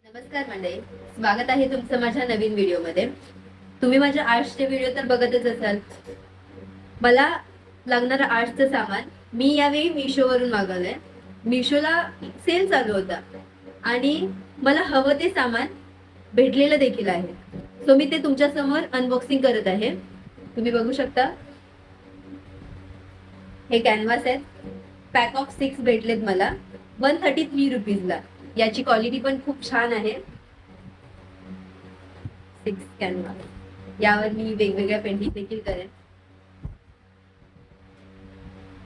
नमस्कार मंडळी, स्वागत आहे तुमचं माझ्या नवीन व्हिडिओमध्ये. तुम्ही माझ्या आर्ट्सचे व्हिडिओ तर बघतच असाल. मला लागणारं आर्ट्सचं सामान मी यावेळी मिशोवरून मागवलंय. मिशोला सेल चालू होता आणि मला हवं ते सामान भेटलेलं देखील आहे. सो मी ते तुमच्या समोर अनबॉक्सिंग करत आहे. तुम्ही बघू शकता, हे कॅनव्हास आहेत. पॅक ऑफ 6 भेटलेत मला 133 रुपीजला. याची क्वालिटी पण खूप छान आहे. 6 कॅनव्हास, यावर मी वेगवेगळ्या पेंटिंग देखील करेन.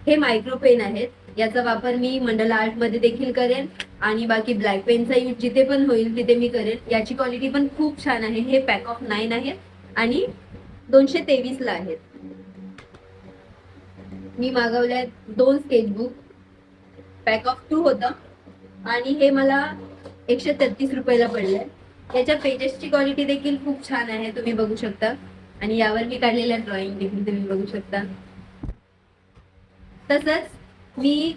हे मायक्रो पेन आहेत. याचा वापर मी मंडला आर्ट मध्ये देखील करेन आणि बाकी ब्लॅक पेनचा यूज जिथे पण होईल तिथे मी करेन. याची क्वालिटी पण खूप छान आहे. हे पॅक ऑफ 9 आहे आणि 223 ला आहेत. मी मागवल्या 2 स्केचबुक. पॅक ऑफ 2 होतं आणि हे मला 133 रुपयाला पडलंय. याच्या पेजेसची क्वालिटी देखील खूप छान आहे, तुम्ही बघू शकता. आणि यावर मी काढलेल्या ड्रॉइंग देखील तुम्ही बघू शकता. तसंच मी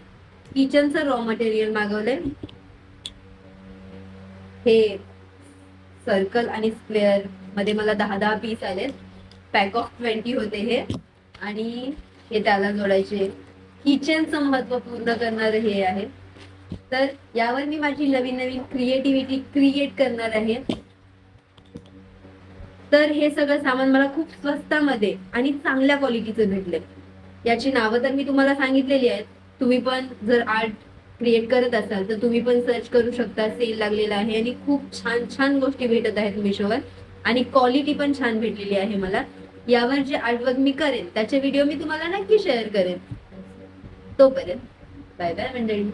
किचनचं रॉ मटेरियल मागवलंय. हे सर्कल आणि स्क्वेअर मध्ये मला 10-10 पीस आलेत. पॅक ऑफ 20 होते हे. आणि हे त्याला जोडायचे. किचनचं महत्व पूर्ण करणारे हे आहे. तर यावर मी माझी नवीन नवीन क्रिएटिव्हिटी क्रिएट करणार आहे. तर हे सगळं सामान मला खूप स्वस्तामध्ये आणि चांगल्या क्वालिटीचं भेटले. याची नावं तर मी तुम्हाला सांगितलेली आहेत. तुम्ही पण जर आर्ट क्रिएट करत असाल तर तुम्ही पण सर्च करू शकता. सेल लागलेला आहे आणि खूप छान छान गोष्टी भेटत आहेत मिशोवर आणि क्वालिटी पण छान भेटलेली आहे मला. यावर जे आर्टवर्क मी करेन त्याचे व्हिडिओ मी तुम्हाला नक्की शेअर करेन. तोपर्यंत बाय बाय मंडळी.